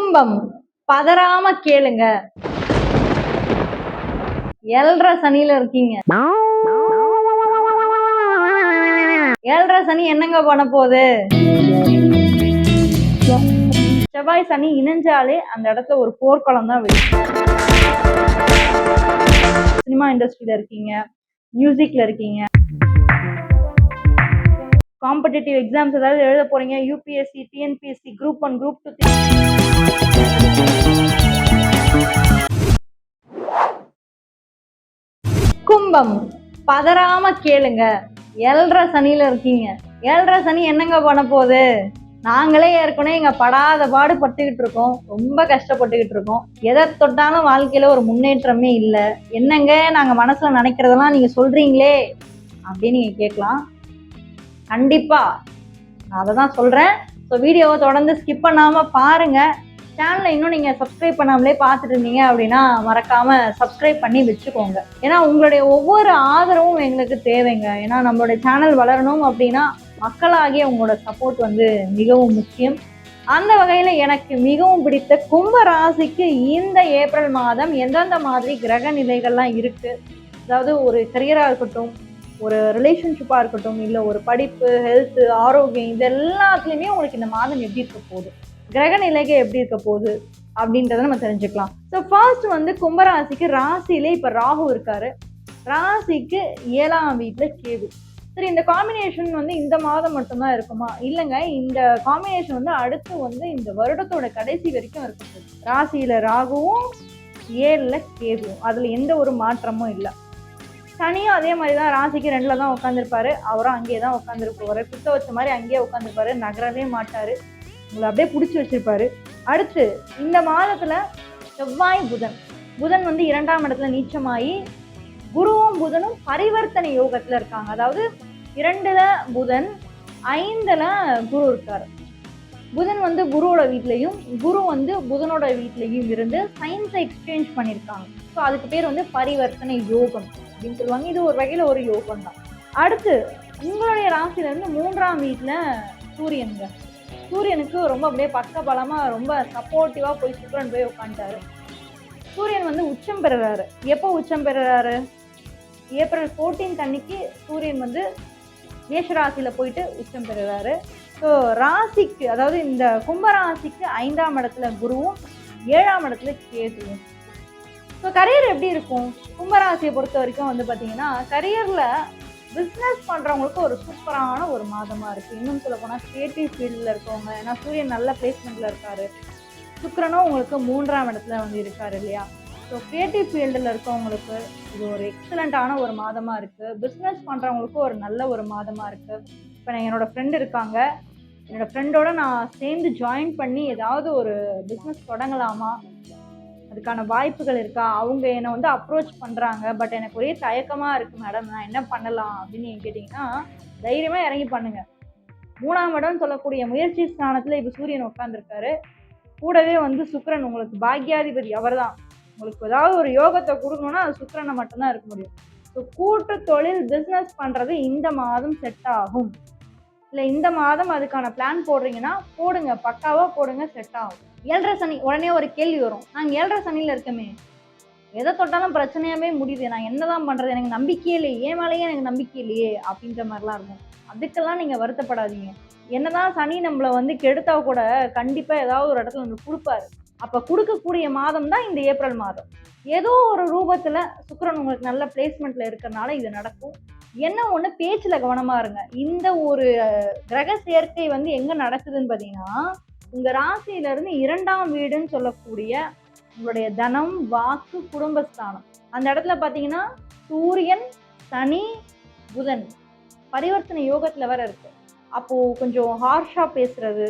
கும்பம், பதறாம கேளுங்க. 7.5 சனியில இருக்கீங்க. 7.5 சனி என்னங்க பண்ண போகுது? செவ்வாய் சனி இணைஞ்சாலே அந்த இடத்துல ஒரு போர்க்களம் தான் வெடிக்கும். சினிமா இண்டஸ்ட்ரியில இருக்கீங்க, மியூசிக்ல இருக்கீங்க, காம்படிட்டிவ் எக்ஸாம்ஸ் ஏதாவது எழுத போறீங்க, யூபிஎஸ்சி, டிஎன்பிஎஸ்சி, குரூப் 1, குரூப் 2. கும்பம், பதறாம கேளுங்க. 7.5 சனியில இருக்கீங்க. 7.5 சனி என்னங்க பண்ண போகுது? நாங்களே ஏற்கனவே எங்க படாத பாடு பட்டுக்கிட்டு இருக்கோம், ரொம்ப கஷ்டப்பட்டுக்கிட்டு இருக்கோம். எதை தொட்டாலும் வாழ்க்கையில ஒரு முன்னேற்றமே இல்லை. என்னங்க நாங்க மனசுல நினைக்கிறதெல்லாம் நீங்க சொல்றீங்களே அப்படின்னு நீங்க கேட்கலாம். கண்டிப்பா நான் அதை தான் சொல்றேன். ஸோ வீடியோவை தொடர்ந்து ஸ்கிப் பண்ணாம பாருங்க. சேனலை இன்னும் நீங்க சப்ஸ்கிரைப் பண்ணாமலே பார்த்துட்டு இருந்தீங்க அப்படின்னா மறக்காம சப்ஸ்கிரைப் பண்ணி வச்சுக்கோங்க. ஏன்னா உங்களுடைய ஒவ்வொரு ஆதரவும் எங்களுக்கு தேவைங்க. ஏன்னா நம்மளுடைய சேனல் வளரணும் அப்படின்னா மக்களாகிய உங்களோட சப்போர்ட் மிகவும் முக்கியம். அந்த வகையில எனக்கு மிகவும் பிடித்த கும்ப ராசிக்கு இந்த ஏப்ரல் மாதம் எந்தெந்த மாதிரி கிரக நிலைகள்லாம் இருக்கு, அதாவது ஒரு கரியரா இருக்கட்டும், ஒரு ரிலேஷன்ஷிப்பா இருக்கட்டும், இல்லை ஒரு படிப்பு, ஹெல்த், ஆரோக்கியம், இது எல்லாத்துலேயுமே உங்களுக்கு இந்த மாதம் எப்படி இருக்க போகுது, கிரக நிலைகள் எப்படி இருக்க போகுது அப்படின்றத நம்ம தெரிஞ்சுக்கலாம். ஸோ ஃபர்ஸ்ட் கும்பராசிக்கு ராசியிலே இப்போ ராகு இருக்காரு. ராசிக்கு 7ஆம் வீட்டில் கேது. சரி, இந்த காம்பினேஷன் இந்த மாதம் மட்டும்தான் இருக்குமா? இல்லைங்க, இந்த காம்பினேஷன் அடுத்து இந்த வருடத்தோட கடைசி வரைக்கும் இருக்கு. ராசியில ராகுவும் 7ல் கேதுவும், அதுல எந்த ஒரு மாற்றமும் இல்லை. சனியும் அதே மாதிரி தான், ராசிக்கு 2ல் தான் உட்காந்துருப்பாரு. அவரும் அங்கேயே தான் உட்காந்துருப்பாரு. குத்த வச்ச மாதிரி அங்கேயே உட்காந்துருப்பாரு, நகரவே மாட்டாரு, உங்களை அப்படியே பிடிச்சி வச்சிருப்பாரு. அடுத்து இந்த மாதத்துல செவ்வாய் புதன் 2ஆம் இடத்துல நீச்சமாயி குருவும் புதனும் பரிவர்த்தனை யோகத்துல இருக்காங்க. அதாவது 2ல் புதன், 5ல் குரு இருக்காரு. புதன் குருவோட வீட்லையும் குரு புதனோட வீட்லையும் இருந்து சயின்ஸை எக்ஸ்சேஞ்ச் பண்ணியிருக்காங்க. ஸோ அதுக்கு பேர் பரிவர்த்தனை யோகம் அப்படின்னு சொல்லுவாங்க. இது ஒரு வகையில ஒரு யோகம் தான். அடுத்து உங்களுடைய ராசியில இருந்து 3ஆம் வீட்டுல சூரியனுக்கு ரொம்ப அப்படியே பக்க பலமா ரொம்ப சப்போர்ட்டிவா போய் சுக்கிரன் போய் உட்காந்துட்டாரு. சூரியன் உச்சம் பெறுறாரு. எப்போ உச்சம் பெறுறாரு? ஏப்ரல் 14 அன்னைக்கு சூரியன் மேஷராசியில போயிட்டு உச்சம் பெறுறாரு. ஸோ ராசிக்கு, அதாவது இந்த கும்பராசிக்கு 5ஆம் இடத்துல குருவும் 7ஆம் இடத்துல கேதுவும். ஸோ கரியர் எப்படி இருக்கும்? கும்பராசியை பொறுத்த வரைக்கும் பார்த்தீங்கன்னா, கரியர்ல பிஸ்னஸ் பண்றவங்களுக்கு ஒரு சூப்பரான ஒரு மாதமா இருக்கு. இன்னும் சொல்ல போனால் கிரியேட்டிவ் ஃபீல்டில் இருக்கவங்க, ஏன்னா சூரியன் நல்ல பிளேஸ்மெண்ட்ல இருக்காரு, சுக்கிரனும் உங்களுக்கு 3ஆம் இடத்துல இருக்காரு இல்லையா? ஸோ கிரியேட்டிவ் ஃபீல்டில் இருக்கவங்களுக்கு இது ஒரு எக்ஸலண்ட்டான ஒரு மாதமா இருக்கு. பிஸ்னஸ் பண்றவங்களுக்கு ஒரு நல்ல ஒரு மாதமா இருக்கு. இப்போ நான் என்னோட ஃப்ரெண்டு இருக்காங்க, என்னோட ஃப்ரெண்டோட நான் சேர்ந்து ஜாயின் பண்ணி ஏதாவது ஒரு பிஸ்னஸ் தொடங்கலாமா, அதுக்கான வாய்ப்புகள் இருக்கா, அவங்க என்னை அப்ரோச் பண்ணுறாங்க, பட் எனக்கு ஒரே தயக்கமாக இருக்குது மேடம், நான் என்ன பண்ணலாம் அப்படின்னு நீங்கள் கேட்டிங்கன்னா, தைரியமாக இறங்கி பண்ணுங்க. 3ஆம் இடம் சொல்லக்கூடிய முயற்சி ஸ்தானத்தில் இப்போ சூரியன் உட்காந்துருக்காரு. கூடவே சுக்கிரன் உங்களுக்கு பாக்யாதிபதி, அவர் தான். உங்களுக்கு ஏதாவது ஒரு யோகத்தை கொடுக்கணும்னா அது சுக்கிரனை மட்டும்தான் இருக்க முடியும். ஸோ கூட்டு தொழில் பிஸ்னஸ் பண்ணுறது இந்த மாதம் செட் ஆகும். இல்லை இந்த மாதம் அதுக்கான பிளான் போடுறீங்கன்னா போடுங்க, பக்காவாக போடுங்க, செட் ஆகும். 7.5 சனி, உடனே ஒரு கேள்வி வரும், நாங்கள் 7.5 சனியில் இருக்கமே, எதை தொட்டாலும் பிரச்சனையாவே முடியுது, நான் என்னதான் பண்ணுறது, எனக்கு நம்பிக்கையே இல்லையே, ஏன் மேலேயே எனக்கு நம்பிக்கை இல்லையே அப்படின்ற மாதிரிலாம் இருக்கும். அதுக்கெல்லாம் நீங்கள் வருத்தப்படாதீங்க. என்னதான் சனி நம்மளை கெடுத்தா கூட கண்டிப்பாக ஏதாவது ஒரு இடத்துல நம்மளுக்கு கொடுப்பாரு. அப்போ கொடுக்கக்கூடிய மாதம் தான் இந்த ஏப்ரல் மாதம். ஏதோ ஒரு ரூபத்தில் சுக்கிரன் உங்களுக்கு நல்ல பிளேஸ்மெண்ட்டில் இருக்கிறனால இது நடக்கும். என்ன ஒன்று, பேச்சில் கவனமாக இருங்க. இந்த ஒரு கிரக சேர்க்கை எங்கே நடக்குதுன்னு பார்த்தீங்கன்னா, உங்கள் ராசியிலிருந்து 2ஆம் வீடுன்னு சொல்லக்கூடிய உங்களுடைய தனம், வாக்கு, குடும்பஸ்தானம், அந்த இடத்துல பார்த்தீங்கன்னா சூரியன், சனி, புதன் பரிவர்த்தனை யோகத்தில் வேற இருக்கு. அப்போது கொஞ்சம் ஹார்ஷாக பேசுறது,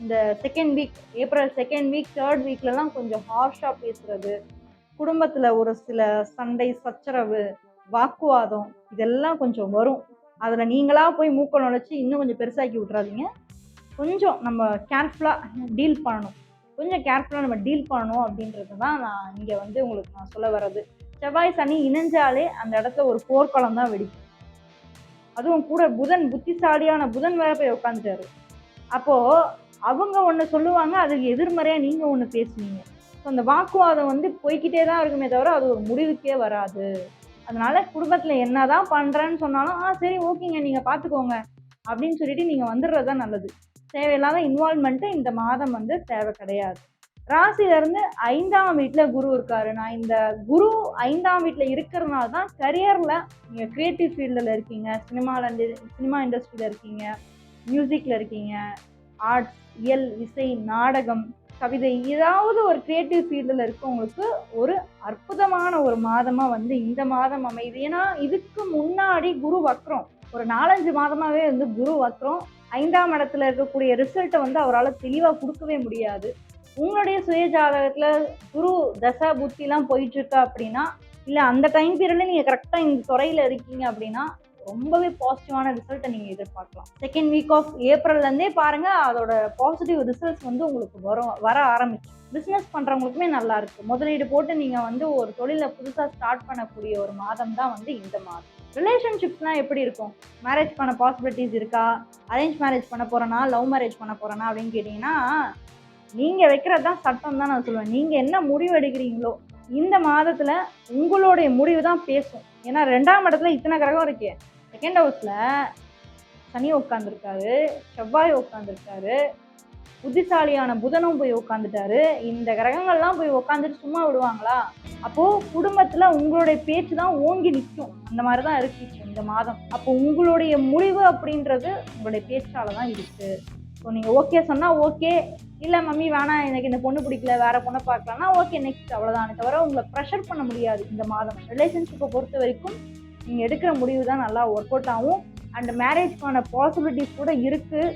இந்த second week, April 2nd week 3rd வீக்லலாம் கொஞ்சம் ஹார்ஷாக பேசுறது, குடும்பத்தில் ஒரு சில சண்டை, சச்சரவு, வாக்குவாதம் இதெல்லாம் கொஞ்சம் வரும். அதில் நீங்களாக போய் மூக்க நுழைச்சி இன்னும் கொஞ்சம் பெருசாக்கி விட்றாதீங்க. கொஞ்சம் நம்ம கேர்ஃபுல்லாக டீல் பண்ணணும். அப்படின்றது தான் நான் இங்கே உங்களுக்கு நான் சொல்ல வர்றது. செவ்வாய் சனி இணைஞ்சாலே அந்த இடத்துல ஒரு போர்க்களம் தான் வெடிக்கும். அதுவும் கூட புதன், புத்திசாலியான புதன் வேற போய் உட்காந்துட்டாரு. அப்போது அவங்க ஒண்ணு சொல்லுவாங்க, அதுக்கு எதிர்மறையா நீங்க ஒண்ணு பேசுவீங்க. ஸோ அந்த வாக்குவாதம் வந்து போய்க்கிட்டே தான் இருக்குமே தவிர, அது ஒரு முடிவுக்கே வராது. அதனால குடும்பத்துல என்னதான் பண்றேன்னு சொன்னாலும், சரி ஓகேங்க நீங்க பார்த்துக்கோங்க அப்படின்னு சொல்லிட்டு நீங்க வந்துடுறது தான் நல்லது. தேவையில்லாத இன்வால்வ்மென்ட் இந்த மாதம் வந்து தேவை கிடையாது. ராசியில இருந்து 5ஆம் வீட்ல குரு இருக்காரு. நான் இந்த குரு 5ஆம் வீட்ல இருக்கிறதுனால தான் கரியர்ல நீங்க கிரியேட்டிவ் ஃபீல்டுல இருக்கீங்க, சினிமா இண்டஸ்ட்ரியில இருக்கீங்க, மியூசிக்ல இருக்கீங்க, ஆர்ட்ஸ், இயல், இசை, நாடகம், கவிதை ஏதாவது ஒரு கிரியேட்டிவ் ஃபீல்டில் இருக்கவங்களுக்கு ஒரு அற்புதமான ஒரு மாதமா வந்து இந்த மாதம் அமையுது. ஏன்னா இதுக்கு முன்னாடி குரு வக்ரம் ஒரு 4-5 மாதமாவே வந்து குரு வக்ரம் 5ஆம் இடத்துல இருக்கக்கூடிய ரிசல்ட்டை வந்து அவரால் தெளிவாக கொடுக்கவே முடியாது. உங்களுடைய சுய ஜாதகத்துல குரு தசா புத்திலாம் போயிட்டு இருக்கா அப்படின்னா, இல்லை அந்த டைம் பீரியட்ல நீங்க கரெக்டா இந்த துறையில இருக்கீங்க அப்படின்னா ரொம்பவே பாசிட்டிவான ரிசல்ட்டை நீங்க எதிர்பார்க்கலாம். செகண்ட் வீக் ஆஃப் ஏப்ரல்ல இருந்தே பாருங்க அதோட பாசிட்டிவ் ரிசல்ட்ஸ் வந்து உங்களுக்கு வர ஆரம்பிச்சு. பிசினஸ் பண்றவங்களுக்குமே நல்லா இருக்கு. முதலீடு போட்டு நீங்க வந்து ஒரு தொழிலை புதுசா ஸ்டார்ட் பண்ணக்கூடிய ஒரு மாதம் தான் வந்து இந்த மாதம். ரிலேஷன்ஷிப்ஸ்லாம் எப்படி இருக்கும்? மேரேஜ் பண்ண பாசிபிலிட்டிஸ் இருக்கா? அரேஞ்ச் மேரேஜ் பண்ண போறேனா, லவ் மேரேஜ் பண்ண போறேனா அப்படின்னு கேட்டீங்கன்னா, நீங்க வைக்கிறது தான் சட்டம் தான் நான் சொல்லுவேன். நீங்க என்ன முடிவு எடுக்கிறீங்களோ இந்த மாதத்துல உங்களுடைய முடிவு தான் பேசும். ஏன்னா 2ஆம் இடத்துல இத்தனை கிரகம் இருக்கு. செகண்ட் ஹவுஸ்ல சனி உட்காந்துருக்காரு, செவ்வாய் உட்காந்துருக்காரு, புத்திசாலியான புதனும் போய் உட்காந்துட்டாரு. இந்த கிரகங்கள்லாம் போய் உட்காந்துட்டு சும்மா விடுவாங்களா? அப்போ குடும்பத்துல உங்களுடைய பேச்சு தான் ஓங்கி நிற்கும். அந்த மாதிரிதான் இருக்கு இந்த மாதம். அப்போ உங்களுடைய முடிவு அப்படின்றது உங்களுடைய பேச்சால தான் இருக்கு. ஸோ நீங்கள் ஓகே சொன்னால் ஓகே, இல்லை மம்மி வேணாம் எனக்கு இந்த பொண்ணு பிடிக்கல வேற பொண்ணை பார்க்கலாம்னா ஓகே நெக்ஸ்ட், அவ்வளோதானே தவிர உங்களை ப்ரெஷர் பண்ண முடியாது. இந்த மாதம் ரிலேஷன்ஷிப்பை பொறுத்த வரைக்கும் நீங்கள் எடுக்கிற முடிவு தான் நல்லா ஒர்க் அவுட் ஆகும். அண்ட் மேரேஜ்க்கான பாசிபிலிட்டிஸ் கூட இருக்குது.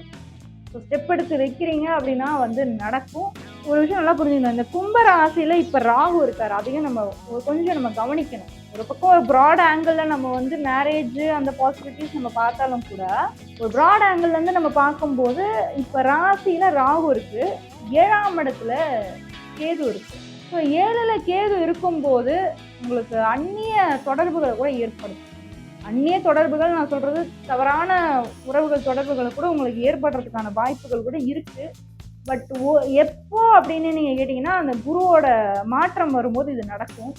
ஸோ ஸ்டெப் எடுத்து வைக்கிறீங்க அப்படின்னா வந்து நடக்கும். ஒரு விஷயம் நல்லா புரிஞ்சுக்கணும், இந்த கும்ப ராசியில் இப்போ ராகு இருக்கார். அதையும் நம்ம கொஞ்சம் நம்ம கவனிக்கணும். ஒரு பக்கம் ஒரு ப்ராட் ஆங்கிளில் நம்ம வந்து மேரேஜ் அந்த பாசிபிலிட்டிஸ் நம்ம பார்த்தாலும் கூட ஒரு ப்ராட் ஆங்கிள்லேருந்து நம்ம பார்க்கும்போது இப்போ ராசியில் ராகு இருக்குது, 7ஆம் இடத்துல கேது இருக்குது. ஸோ 7ல் கேது இருக்கும்போது உங்களுக்கு அந்நிய தொடர்புகளை கூட ஏற்படும். அந்நிய தொடர்புகள் நான் சொல்கிறது தவறான தொடர்புகளை கூட உங்களுக்கு ஏற்படுறதுக்கான வாய்ப்புகள் கூட இருக்குது. பட் எப்போ அப்படின்னு நீங்கள் கேட்டிங்கன்னா அந்த குருவோட மாற்றம் வரும்போது இது நடக்கும்.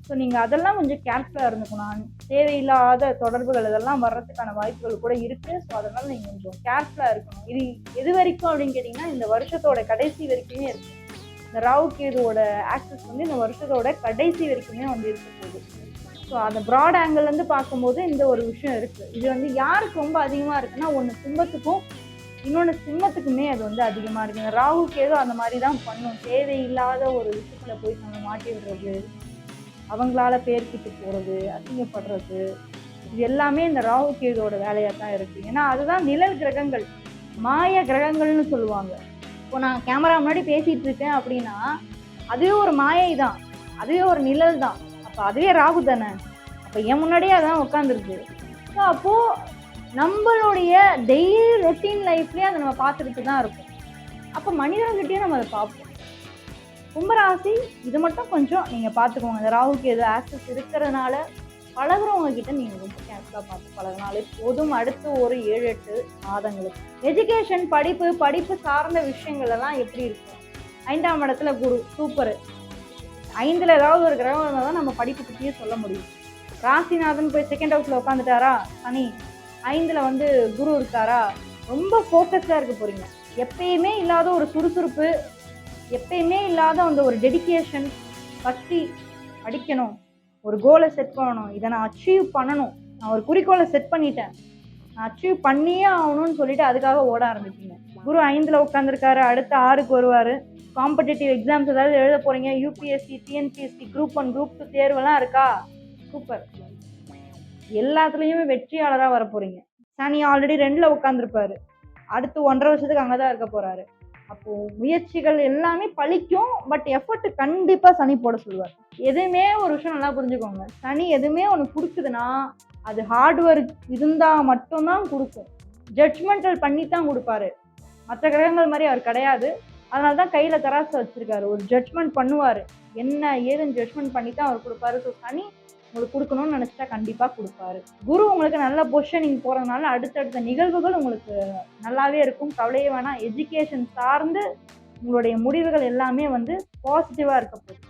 ஸோ நீங்கள் அதெல்லாம் கொஞ்சம் கேர்ஃபுல்லாக இருந்துக்கணும். தேவையில்லாத தொடர்புகள் இதெல்லாம் வர்றதுக்கான வாய்ப்புகள் கூட இருக்குது. ஸோ அதனால் நீங்கள் கொஞ்சம் கேர்ஃபுல்லாக இருக்கணும். இது எது வரைக்கும் அப்படின்னு கேட்டிங்கன்னா இந்த வருஷத்தோட கடைசி வரைக்குமே இருக்குது. இந்த ராகு கேதுவோட ஆக்சஸ் வந்து இந்த வருஷத்தோட கடைசி வரைக்குமே வந்து இருக்க போகுது. ஸோ அந்த ப்ராட் ஆங்கிள்லேருந்து பார்க்கும்போது இந்த ஒரு விஷயம் இருக்குது. இது வந்து யாருக்கு ரொம்ப அதிகமாக இருக்குன்னா ஒன்று கும்பத்துக்கும் இன்னொன்று சிம்மத்துக்குமே அது வந்து அதிகமாக இருக்குது. ராகு கேது அந்த மாதிரி தான் பண்ணும். தேவையில்லாத ஒரு விஷயத்தில் போய் நம்ம மாட்டி விடுறது, அவங்களால பேர்கிட்டு போகிறது, அசிங்கப்படுறது, இது எல்லாமே இந்த ராகு கேதுவோட வேலையாக தான் இருக்குது. ஏன்னா அதுதான் நிழல் கிரகங்கள், மாய கிரகங்கள்னு சொல்லுவாங்க. இப்போ நான் கேமரா முன்னாடி பேசிகிட்டு இருக்கேன் அப்படின்னா அதுவே ஒரு மாயை தான், அதுவே ஒரு நிழல் தான். அப்போ அதுவே ராகு தானே. அப்போ என் முன்னாடியே அதான் உட்காந்துருக்கு. ஸோ அப்போது நம்மளுடைய டெய்லி ரொட்டீன் லைஃப்லேயே அதை நம்ம பார்த்துக்கிட்டு தான் இருக்கும். அப்போ மனிதர்கிட்டயே நம்ம அதை பார்ப்போம். கும்பராசி இது மட்டும் கொஞ்சம் நீங்கள் பார்த்துக்கோங்க. இந்த ராகுக்கு எது ஆக்சஸ் இருக்கிறதுனால பழகுறவங்க கிட்ட நீங்கள் கொஞ்சம் கேர்ஃபுல்லாக பார்த்து பழகினாலே போதும். அடுத்து ஒரு 7-8 மாதங்களுக்கு எஜுகேஷன் படிப்பு சார்ந்த விஷயங்கள் எல்லாம் எப்படி இருக்கும்? 5ஆம் இடத்துல குரு சூப்பரு. 5ல் ஏதாவது ஒரு கிரகம் இருந்தால் தான் நம்ம படிப்பு பற்றியே சொல்ல முடியும். ராசிநாதன் போய் செகண்ட் ஹவுஸில் உட்காந்துட்டாரா சனி, 5ல் வந்து குரு இருக்காரா, ரொம்ப ஃபோக்கஸ்டாக இருக்க போகிறீங்க. எப்பயுமே இல்லாத ஒரு சுறுசுறுப்பு, எப்பயுமே இல்லாத அந்த ஒரு டெடிக்கேஷன், பக்தி, படிக்கணும், ஒரு கோலை செட் பண்ணணும், இதை நான் அச்சீவ் பண்ணணும், நான் ஒரு குறிக்கோளை செட் பண்ணிட்டேன், நான் அச்சீவ் பண்ணியே ஆகணும்னு சொல்லிட்டு அதுக்காக ஓட ஆரம்பிச்சிங்க. குரு 5ல் உட்காந்துருக்காரு, அடுத்த 6க்கு வருவார். காம்படிட்டிவ் எக்ஸாம்ஸ் ஏதாவது எழுத போகிறீங்க, யூபிஎஸ்சி, டிஎன்பிஎஸ்சி, குரூப் 1 குரூப் 2 தேர்வெல்லாம் இருக்கா, சூப்பர், எல்லாத்துலேயுமே வெற்றியாளராக வர போகிறீங்க. சனி ஆல்ரெடி 2ல் உட்காந்துருப்பாரு, அடுத்து 1.5 வருஷத்துக்கு அங்கே தான் இருக்க போகிறாரு. அப்போது முயற்சிகள் எல்லாமே பழிக்கும். பட் எஃபர்ட் கண்டிப்பாக சனி போட சொல்லுவார். எதுவுமே ஒரு விஷயம் நல்லா புரிஞ்சுக்கோங்க, சனி எதுவுமே ஒன்று கொடுக்குதுன்னா அது ஹார்ட் ஒர்க் இருந்தால் மட்டும்தான் கொடுக்கும். ஜட்ஜ்மெண்டல் பண்ணி தான் கொடுப்பாரு. மற்ற கிரகங்கள் மாதிரி அவர் கிடையாது. அதனால தான் கையில் தராசு வச்சுருக்காரு. ஒரு ஜட்ஜ்மெண்ட் பண்ணுவார், என்ன ஏதுன்னு ஜட்ஜ்மெண்ட் பண்ணி தான் அவர் கொடுப்பாரு. ஸோ சனி உங்களுக்கு கொடுக்கணும்னு நினச்சிட்டா கண்டிப்பாக கொடுப்பாரு. குரு உங்களுக்கு நல்ல பொசிஷனிங் போகிறதுனால அடுத்தடுத்த நிகழ்வுகள் உங்களுக்கு நல்லாவே இருக்கும். கவலையே வேணாம். எஜுகேஷன் சார்ந்து உங்களுடைய முடிவுகள் எல்லாமே வந்து பாசிட்டிவாக இருக்க போகுது.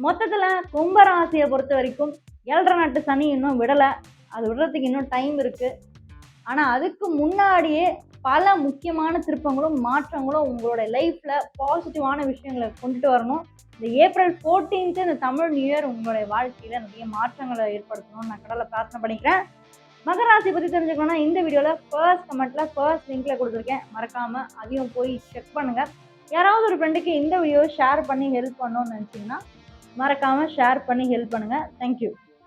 மொத்தத்தில் கும்பராசியை பொறுத்த வரைக்கும் 7.5 நாட்டு சனி இன்னும் விடலை. அது விடுறதுக்கு இன்னும் டைம் இருக்குது. ஆனால் அதுக்கு முன்னாடியே பல முக்கியமான திருப்பங்களும் மாற்றங்களும் உங்களோட லைஃப்பில் பாசிட்டிவான விஷயங்களை கொண்டுட்டு வரணும். இந்த ஏப்ரல் 14th இந்த தமிழ் நியூ இயர் உங்களுடைய வாழ்க்கையில் நிறைய மாற்றங்களை ஏற்படுத்தணும்னு நான் கடவுளை பிரார்த்தனை பண்ணிக்கிறேன். மகராசி பற்றி தெரிஞ்சுக்கணும்னா இந்த வீடியோவில் ஃபர்ஸ்ட் கமெண்ட்டில் ஃபர்ஸ்ட் லிங்க்கில் கொடுத்துருக்கேன். மறக்காமல் அதையும் போய் செக் பண்ணுங்கள். யாராவது ஒரு ஃப்ரெண்டுக்கு இந்த வீடியோவை ஷேர் பண்ணி ஹெல்ப் பண்ணணும்னு நினச்சிங்கன்னா மறக்காமல் ஷேர் பண்ணி ஹெல்ப் பண்ணுங்கள். தேங்க்யூ.